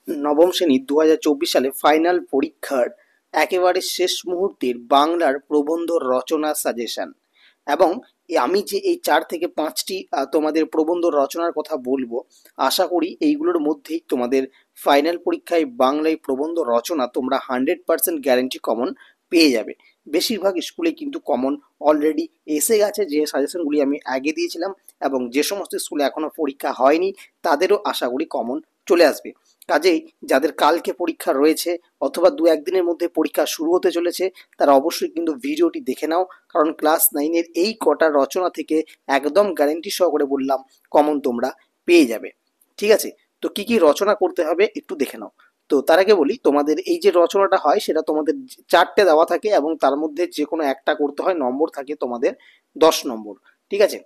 নবম শ্রেণীর 2024 সালে ফাইনাল পরীক্ষার একেবারে শেষ মুহূর্তের বাংলার প্রবন্ধ রচনা সাজেশন। এবং আমি যে এই 4 থেকে 5টি তোমাদের প্রবন্ধ রচনার কথা বলবো, আশা করি এইগুলোর মধ্যেই তোমাদের ফাইনাল পরীক্ষায় বাংলায় প্রবন্ধ রচনা তোমরা 100% গ্যারেন্টি কমন পেয়ে যাবে। বেশিরভাগ স্কুলে কিন্তু কমন অলরেডি এসে গেছে, যে সাজেশনগুলি আমি আগে দিয়েছিলাম, এবং যে সমস্ত স্কুলে এখনো পরীক্ষা হয়নি তাদেরও আশা করি কমন চলে আসবে। কাজেই যাদের কালকে পরীক্ষা রয়েছে অথবা 2-1 দিনের মধ্যে পরীক্ষা শুরু হতে চলেছে, তারা অবশ্যই কিন্তু ভিডিওটি দেখে নাও, কারণ ক্লাস 9-এর এই কটা রচনা থেকে একদম গ্যারেন্টি সহকারে বললাম কমন তোমরা পেয়ে যাবে। ঠিক আছে, তো কি কি রচনা করতে হবে একটু দেখে নাও। তো তার আগে বলি, তোমাদের এই যে রচনাটা হয় সেটা তোমাদের 4টে দেওয়া থাকে এবং তার মধ্যে যে কোনো একটা করতে হয়, নম্বর থাকে তোমাদের 10 নম্বর। ঠিক আছে,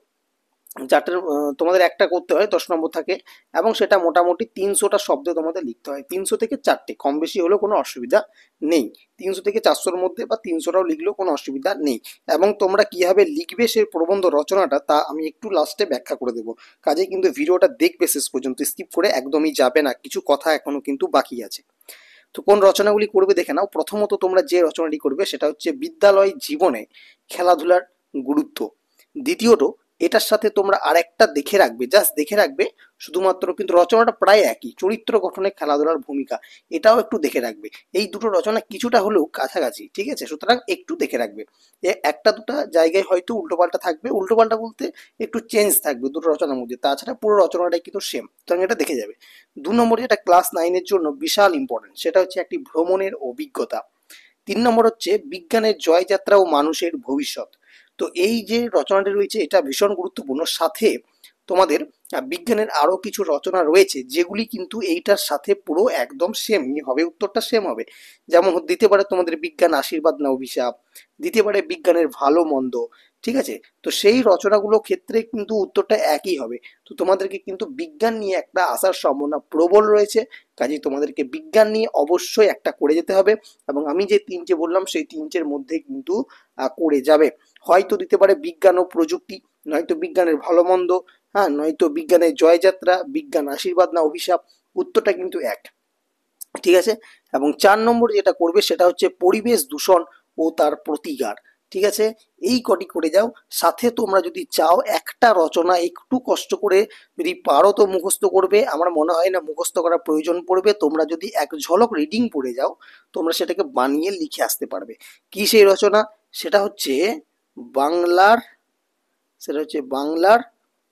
4টের তোমাদের একটা করতে হয়, 10 নম্বর থাকে, এবং সেটা মোটামুটি 300টা শব্দ তোমাদের লিখতে হয়। 300 থেকে 4টে, কম বেশি হলেও কোনো অসুবিধা নেই। 300 থেকে 400-র মধ্যে বা 300টাও লিখলেও কোনো অসুবিধা নেই। এবং তোমরা কিভাবে লিখবে সেই প্রবন্ধ রচনাটা তা আমি একটু লাস্টে ব্যাখ্যা করে দেবো। কাজেই কিন্তু ভিডিওটা দেখবে শেষ পর্যন্ত, স্কিপ করে একদমই যাবে না, কিছু কথা এখনো কিন্তু বাকি আছে। তো কোন রচনাগুলি করবে দেখে নাও। প্রথমত তোমরা যে রচনাটি করবে সেটা হচ্ছে বিদ্যালয় জীবনে খেলাধুলার গুরুত্ব। দ্বিতীয়ত, এটার সাথে তোমরা আরেকটা দেখে রাখবে, জাস্ট দেখে রাখবে, শুধুমাত্র কিন্তু রচনাটা প্রায় একই, চরিত্র গঠনে খেলাধুলার ভূমিকা, এটাও একটু দেখে রাখবে। এই দুটো রচনা কিছুটা হলেও কাছাকাছি, ঠিক আছে, সুতরাং একটু দেখে রাখবে। একটা দুটা জায়গায় হয়তো উল্টোপাল্টা থাকবে, উল্টোপাল্টা বলতে একটু চেঞ্জ থাকবে দুটো রচনার মধ্যে, তাছাড়া পুরো রচনাটাই কিন্তু সেম, সুতরাং এটা দেখে যাবে। 2 নম্বর, যেটা ক্লাস 9-এর জন্য বিশাল ইম্পর্টেন্ট, সেটা হচ্ছে একটি ভ্রমণের অভিজ্ঞতা। 3 নম্বর হচ্ছে বিজ্ঞানের জয়যাত্রা ও মানুষের ভবিষ্যৎ। তো এই যে রচনাটি রয়েছে এটা ভীষণ গুরুত্বপূর্ণ। সাথে তোমাদের বিজ্ঞানের আরো কিছু রচনা রয়েছে যেগুলি কিন্তু এইটার সাথে পুরো একদম সেমই হবে, উত্তরটা সেম হবে। যেমন দিতে পারে তোমাদের বিজ্ঞান আশীর্বাদ না অভিশাপ, দিতে পারে বিজ্ঞানের ভালো মন্দ। ঠিক আছে, তো সেই রচনাগুলো ক্ষেত্রে কিন্তু উত্তরটা একই হবে। তো তোমাদেরকে কিন্তু বিজ্ঞান নিয়ে একটা আসার সম্ভাবনা প্রবল রয়েছে, কাজেই তোমাদেরকে বিজ্ঞান নিয়ে অবশ্যই একটা করে যেতে হবে। এবং আমি যে 3টে বললাম সেই 3টের মধ্যে কিন্তু করে যাবে। হয়তো দিতে পারে বিজ্ঞান ও প্রযুক্তি, নয়তো বিজ্ঞানের ভালো মন্দ, হ্যাঁ, নয়তো বিজ্ঞানের জয়যাত্রা, বিজ্ঞান আশীর্বাদ না অভিশাপ, উত্তরটা কিন্তু এক। ঠিক আছে, এবং 4 নম্বর যেটা করবে সেটা হচ্ছে পরিবেশ দূষণ ও তার প্রতিকার। ঠিক আছে, এই কটি করে যাও। সাথে তোমরা যদি চাও একটা রচনা একটু কষ্ট করে যদি পারো তো মুখস্থ করবে, আমার মনে হয় না মুখস্থ করার প্রয়োজন পড়বে। তোমরা যদি এক ঝলক রিডিং পড়ে যাও, তোমরা সেটাকে বানিয়ে লিখে আসতে পারবে। কি সেই রচনা? সেটা হচ্ছে বাংলার সেটা হচ্ছে বাংলার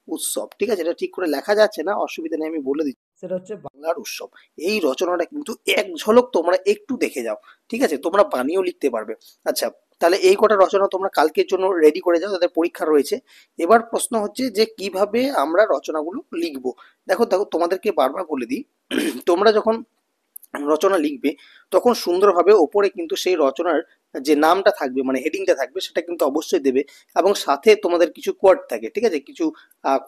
উৎসব। ঠিক আছে, এটা ঠিক করে লেখা যাচ্ছে না, অসুবিধা নেই, আমি বলে দিচ্ছি। সেটা হচ্ছে বাংলার উৎসব। এই রচনাটা কিন্তু এক ঝলক তোমরা একটু দেখে যাও, ঠিক আছে, তোমরা বানিয়েও লিখতে পারবে। আচ্ছা, তাহলে এই কটা রচনা তোমরা কালকের জন্য রেডি করে যাও, তাদের পরীক্ষা রয়েছে। এবার প্রশ্ন হচ্ছে যে কিভাবে আমরা রচনাগুলো লিখবো। দেখো দেখো, তোমাদেরকে বারবার বলে দিই, তোমরা যখন রচনা লিখবে তখন সুন্দরভাবে ওপরে কিন্তু সেই রচনার যে নামটা থাকবে, মানে হেডিংটা থাকবে, সেটা কিন্তু অবশ্যই দেবে। এবং সাথে তোমাদের কিছু কোয়ার্ড থাকে, ঠিক আছে, কিছু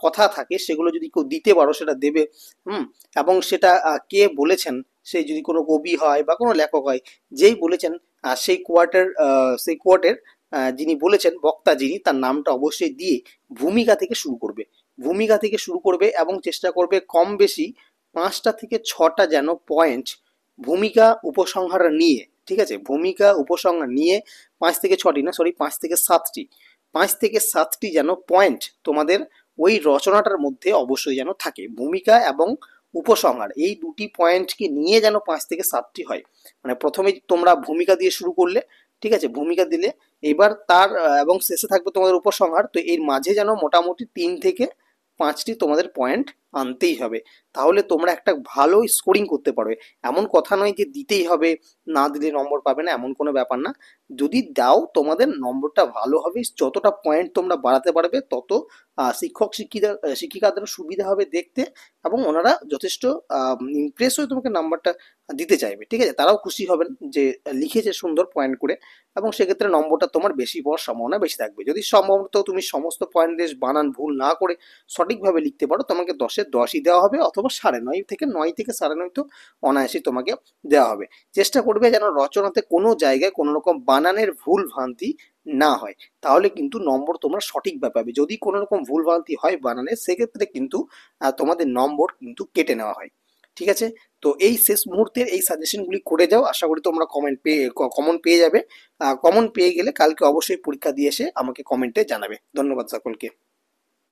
কথা থাকে, সেগুলো যদি কেউ দিতে পারো সেটা দেবে। হুম, এবং সেটা কে বলেছেন, সেই যদি কোনো কবি হয় বা কোনো লেখক হয়, যেই বলেছেন সেই কোয়ার্টের যিনি বলেছেন, বক্তা যিনি, তার নামটা অবশ্যই দিয়ে ভূমিকা থেকে শুরু করবে। ভূমিকা থেকে শুরু করবে এবং চেষ্টা করবে কম বেশি 5টা থেকে 6টা যেন পয়েন্ট ভূমিকা উপসংহার নিয়ে, ঠিক আছে, ভূমিকা উপসংহার নিয়ে 5 থেকে 6টি না, সরি, 5 থেকে 7টি, 5 থেকে 7টি যেন পয়েন্ট তোমাদের ওই রচনাটার মধ্যে অবশ্যই যেন থাকে। ভূমিকা এবং উপসংহার এই দুটি পয়েন্টকে নিয়ে যেন 5 থেকে 7টি হয়। মানে প্রথমে তোমরা ভূমিকা দিয়ে শুরু করলে, ঠিক আছে, ভূমিকা দিলে, এবার তার এবং শেষে থাকবে তোমাদের উপসংহার। তো এর মাঝে যেন মোটামুটি 3 থেকে 5টি তোমাদের পয়েন্ট আনতেই হবে, তাহলে তোমরা একটা ভালো স্কোরিং করতে পারবে। এমন কথা নয় যে দিতেই হবে, না দিলে নম্বর পাবে না, এমন কোনো ব্যাপার না। যদি দাও তোমাদের নম্বরটা ভালো হবে, যতটা পয়েন্ট তোমরা বাড়াতে পারবে তত শিক্ষক শিক্ষিকাদেরও সুবিধা হবে দেখতে, এবং ওনারা যথেষ্ট ইমপ্রেস হয়ে তোমাকে নাম্বারটা দিতে চাইবে। ঠিক আছে, তারাও খুশি হবেন যে লিখেছে সুন্দর পয়েন্ট করে, এবং সেক্ষেত্রে নম্বরটা তোমার বেশি পাওয়ার সম্ভাবনা বেশি থাকবে। যদি সম্ভবত তুমি সমস্ত পয়েন্ট দিয়ে বানান ভুল না করে সঠিকভাবে লিখতে পারো, তোমাকে 10-এ 10ই দেওয়া হবে, অথবা 9.5 থেকে 9 তো অনায়াসই তোমাকে দেওয়া হবে। চেষ্টা করবে যেন রচনাতে কোনো জায়গায় কোনো রকম বানানের ভুল ভ্রান্তি না হয়, তাহলে কিন্তু নম্বর তোমরা সঠিকভাবে পাবে। যদি কোনো রকম ভুল ভ্রান্তি হয় বানানে, সেক্ষেত্রে কিন্তু তোমাদের নম্বর কিন্তু কেটে নেওয়া হয়। ঠিক আছে, তো এই শেষ মুহূর্তের এই সাজেশনগুলি করে যাও, আশা করি তোমরা কমন পেয়ে যাবে। কমন পেয়ে গেলে কালকে অবশ্যই পরীক্ষা দিয়ে এসে আমাকে কমেন্টে জানাবে। ধন্যবাদ সকলকে।